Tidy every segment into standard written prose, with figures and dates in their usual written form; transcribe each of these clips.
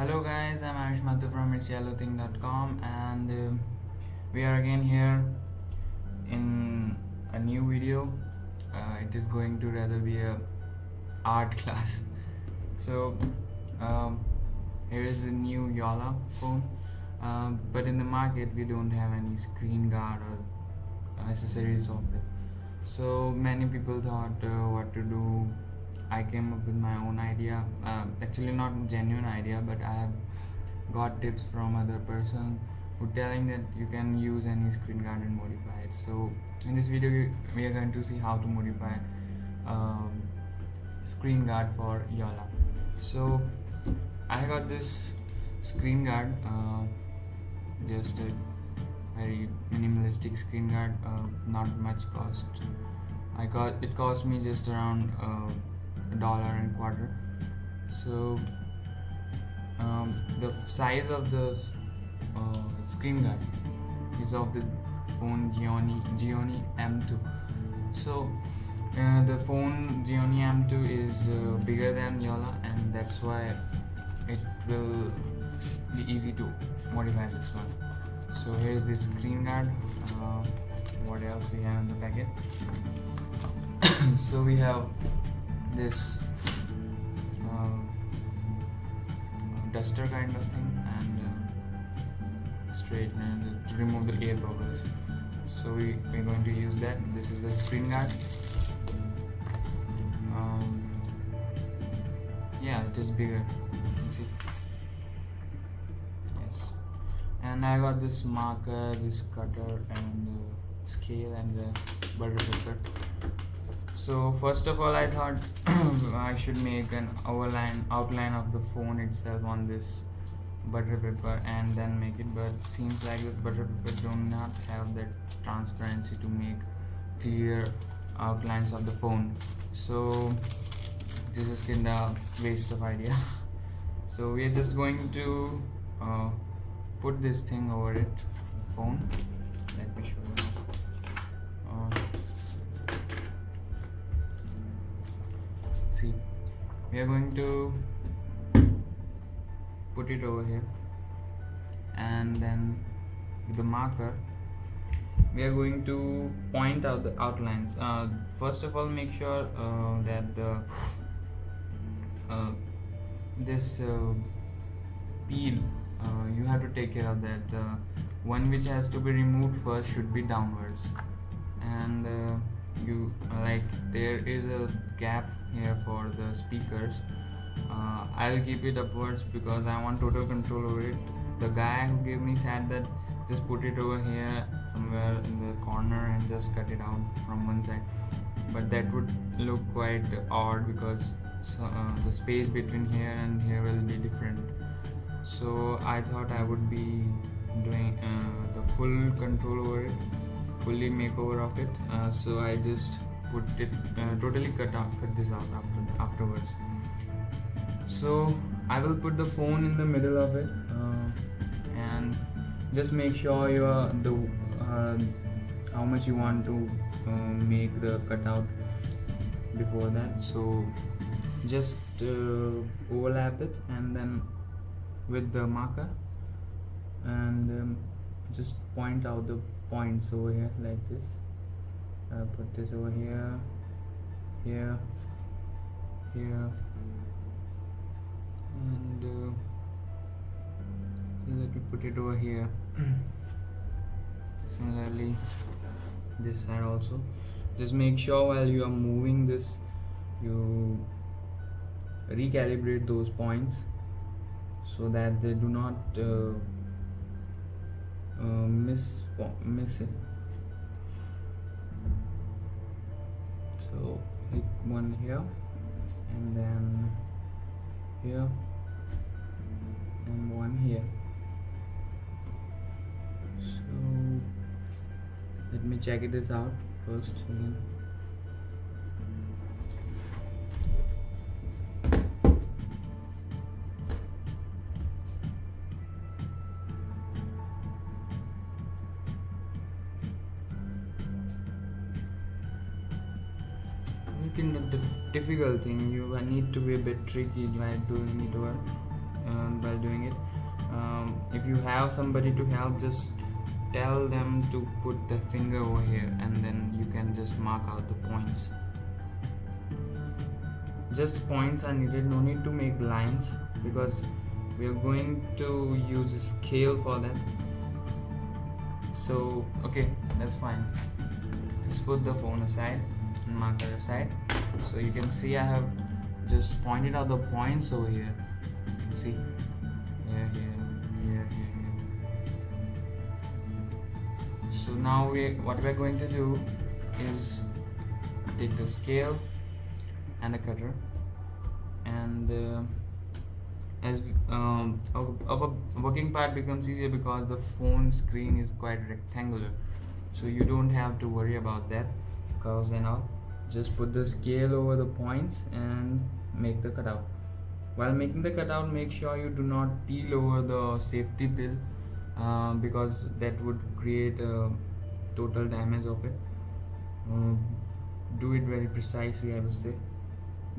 Hello guys, I'm Ayush Mathur from itsyellowthing.com and we are again here in a new video. It is going to rather be a art class. So here is the new Jolla phone, but in the market we don't have any screen guard or accessories of it. So many people thought what to do. I came up with my own idea, actually not genuine idea, but I have got tips from other person who telling that you can use any screen guard and modify it. So in this video we are going to see how to modify screen guard for Jolla. So I got this screen guard, just a very minimalistic screen guard, not much cost. It cost me just around $1.25. So the size of the screen guard is of the phone Gioni M2. So the phone Gioni M2 is bigger than Jolla, and that's why it will be easy to modify this one. So here's the screen guard. What else we have in the packet? So we have this duster kind of thing and straightener to remove the air bubbles. So we're going to use that. This is the screen guard. Yeah, it is bigger. You can see. Yes. And I got this marker, this cutter, and scale, and the butter paper. So first of all, I thought I should make an outline of the phone itself on this butter paper and then make it, but seems like this butter paper do not have that transparency to make clear outlines of the phone. So this is kinda waste of idea. So we are just going to put this thing over it, the phone. Let me show you now. See, we are going to put it over here, and then with the marker we are going to point out the outlines. First of all, make sure that the this peel, you have to take care of that. The one which has to be removed first should be downwards, and you there is a gap here for the speakers. I'll keep it upwards because I want total control over it. The guy who gave me said that just put it over here somewhere in the corner and just cut it out from one side, but that would look quite odd because the space between here and here will be different. So I thought I would be doing the full control over it, fully makeover of it. So I just put it totally cut this out afterwards. So I will put the phone in the middle of it, and just make sure you are how much you want to make the cutout before that. So just overlap it, and then with the marker, and just point out the points over here like this. Put this over here, here, and let me put it over here. Similarly this side also. Just make sure while you are moving this you recalibrate those points so that they do not miss it. So take one here, and then here, and one here. So let me check this out first again. This is kind of difficult thing. You need to be a bit tricky while doing it over. while doing it. If you have somebody to help, just tell them to put the finger over here, and then you can just mark out the points. Just points are needed, no need to make lines, because we are going to use a scale for that. So okay, that's fine. Let's put the phone aside and marker aside. So you can see I have just pointed out the points over here. You can see here. So now what we're going to do is take the scale and a cutter, and as our working part becomes easier because the phone screen is quite rectangular, so you don't have to worry about that curves and all. Just put the scale over the points and make the cutout. While making the cutout, make sure you do not peel over the safety peel, because that would create a total damage of it. Do it very precisely, I would say.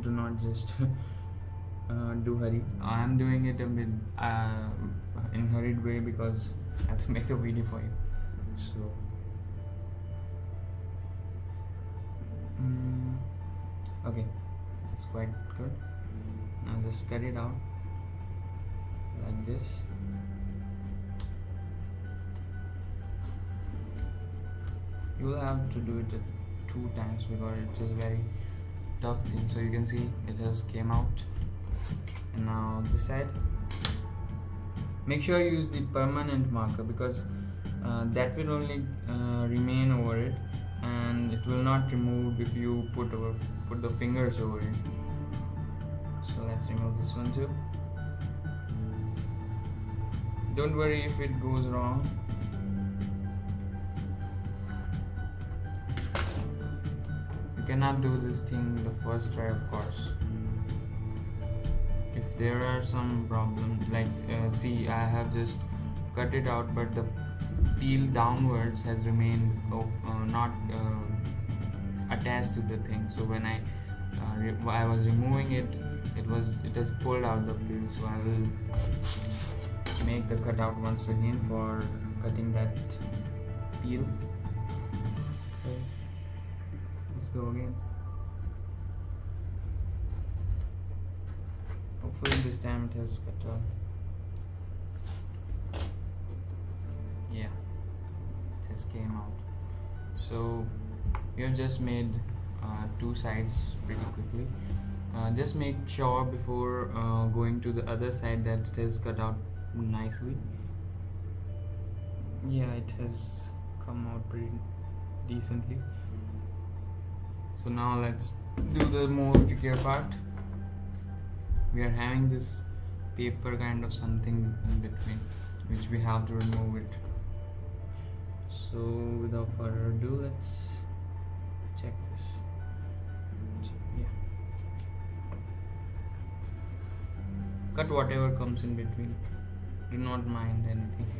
Do not just do hurry. I am doing it a bit in hurried way because I have to make the video for you. So okay, that's quite good. Now just cut it out like this. You will have to do it 2 times because it is very tough thing. So you can see it just came out. And now this side, make sure you use the permanent marker, because that will only remain over it, and it will not remove if you put the fingers over it. So let's remove this one too. Don't worry if it goes wrong. You cannot do this thing the first try, of course. If there are some problems, like see, I have just cut it out, but the peel downwards has remained not attached to the thing. So when I was removing it, it has pulled out the peel. So I will make the cutout once again for cutting that peel. Okay, let's go again. Hopefully this time it has cut off. Yeah, it has came out. So we have just made 2 sides pretty quickly. Just make sure before going to the other side that it has cut out nicely. Yeah, it has come out pretty decently. So now let's do the more trickier part. We are having this paper kind of something in between, which we have to remove it. So without further ado, let's check this. Yeah, cut whatever comes in between. Do not mind anything,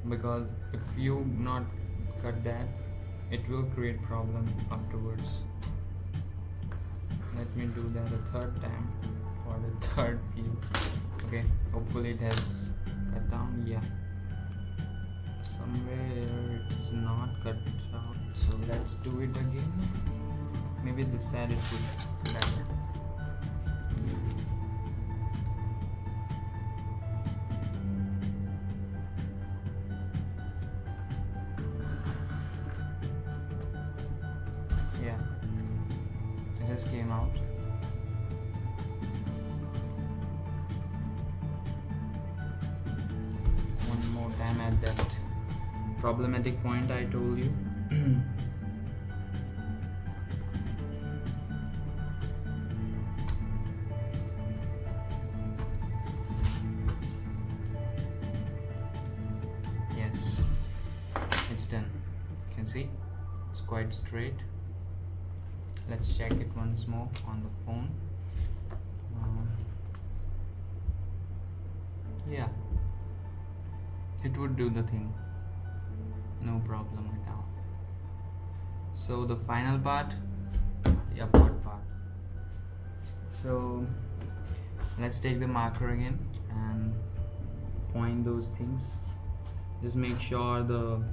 because if you not cut that, it will create problem afterwards. Let me do that a 3rd time for the 3rd peel. Okay, hopefully it has cut down. Yeah, somewhere it is not cut out, so let's do it again. Maybe this side is good, better. Yeah, it just came out. One more time at that problematic point I told you. Yes, it's done. You can see it's quite straight. Let's check it once more on the phone. Yeah, it would do the thing, no problem at all. So the final part, the upward part. So let's take the marker again and point those things. Just make sure the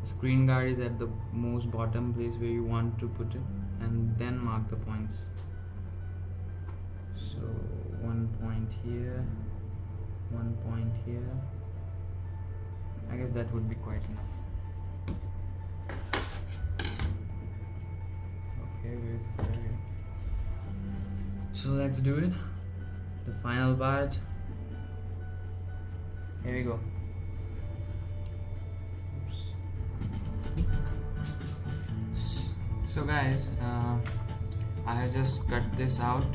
screen guard is at the most bottom place where you want to put it, and then mark the points. So 1 point here, 1 point here. I guess that would be quite enough. Okay, where's the target? So let's do it. The final part. Here we go. So guys, I have just cut this out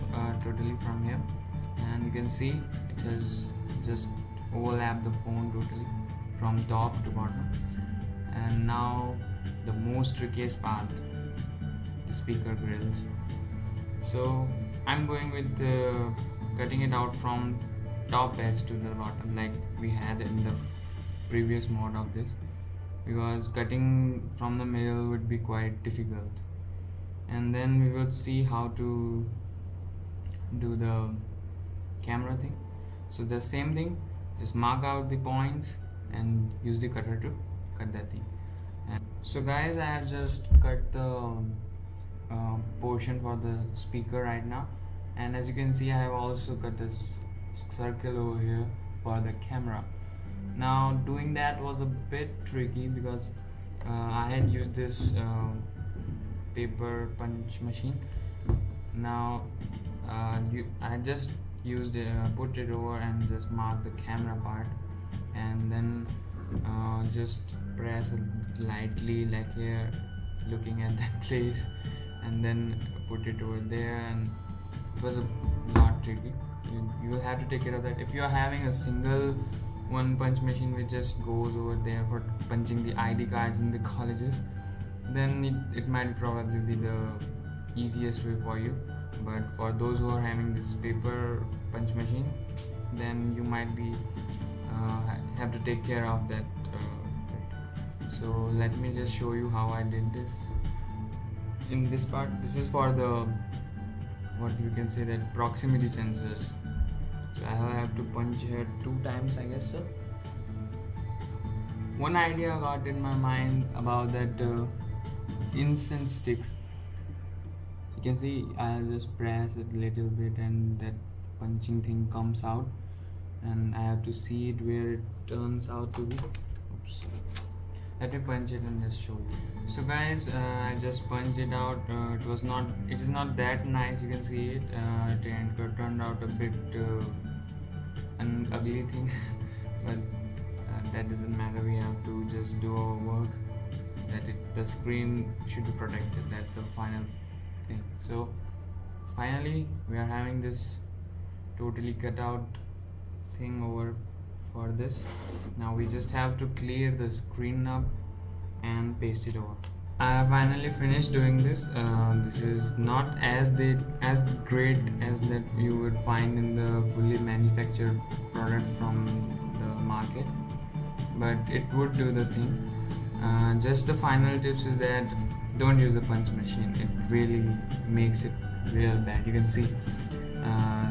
totally from here, and you can see it has just overlapped the phone totally from top to bottom. And now the most trickiest part, the speaker grills. So I'm going with cutting it out from top edge to the bottom like we had in the previous mode of this, because cutting from the middle would be quite difficult. And then we would see how to do the camera thing. So the same thing, just mark out the points and use the cutter to cut that thing. And so guys, I have just cut the portion for the speaker right now, and as you can see I have also cut this circle over here for the camera. Now doing that was a bit tricky because I had used this paper punch machine. Now I just used it, put it over and just mark the camera part, and then just press it lightly like here, looking at that place, and then put it over there. And it was a lot tricky. You will have to take care of that. If you are having a single one punch machine which just goes over there for punching the ID cards in the colleges, then it might probably be the easiest way for you. But for those who are having this paper punch machine, then you might be have to take care of that bit. So let me just show you how I did this. In this part, this is for the, what you can say, that proximity sensors. So I have to punch here 2 times, I guess so. One idea got in my mind about that incense sticks. You can see I'll just press it a little bit and that punching thing comes out, and I have to see it where it turns out to be. Oops. Let me punch it and just show you. So guys, I just punched it out. It is not that nice, you can see it. It turned out a bit an ugly thing but that doesn't matter. We have to just do our work, that the screen should be protected. That's the final thing. So finally we are having this totally cut out thing over for this. Now we just have to clear the screen up and paste it over. I have finally finished doing this. This is not as great as that you would find in the fully manufactured product from the market, but it would do the thing. Just the final tips is that don't use a punch machine. It really makes it real bad. You can see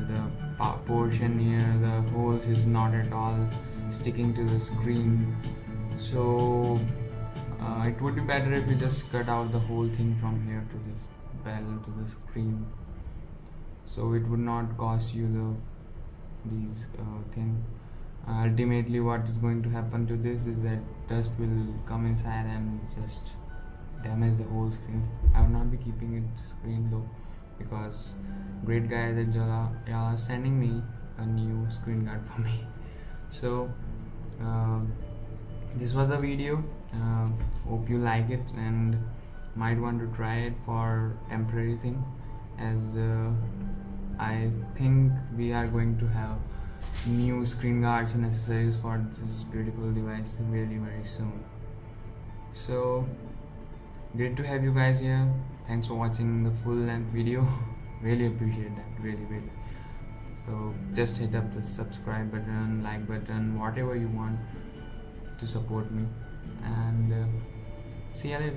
the portion here, the holes is not at all sticking to the screen. So it would be better if you just cut out the whole thing from here to this bell to the screen, so it would not cost you these thing. Ultimately what is going to happen to this is that dust will come inside and just damage the whole screen. I will not be keeping it screen though, because great guys at Jolla are sending me a new screen guard for me. So this was the video. Hope you like it and might want to try it for temporary thing, as I think we are going to have new screen guards and accessories for this beautiful device really very soon. So great to have you guys here. Thanks for watching the full length video. Really appreciate that, really. So just hit up the subscribe button, like button, whatever you want to support me, and see you later.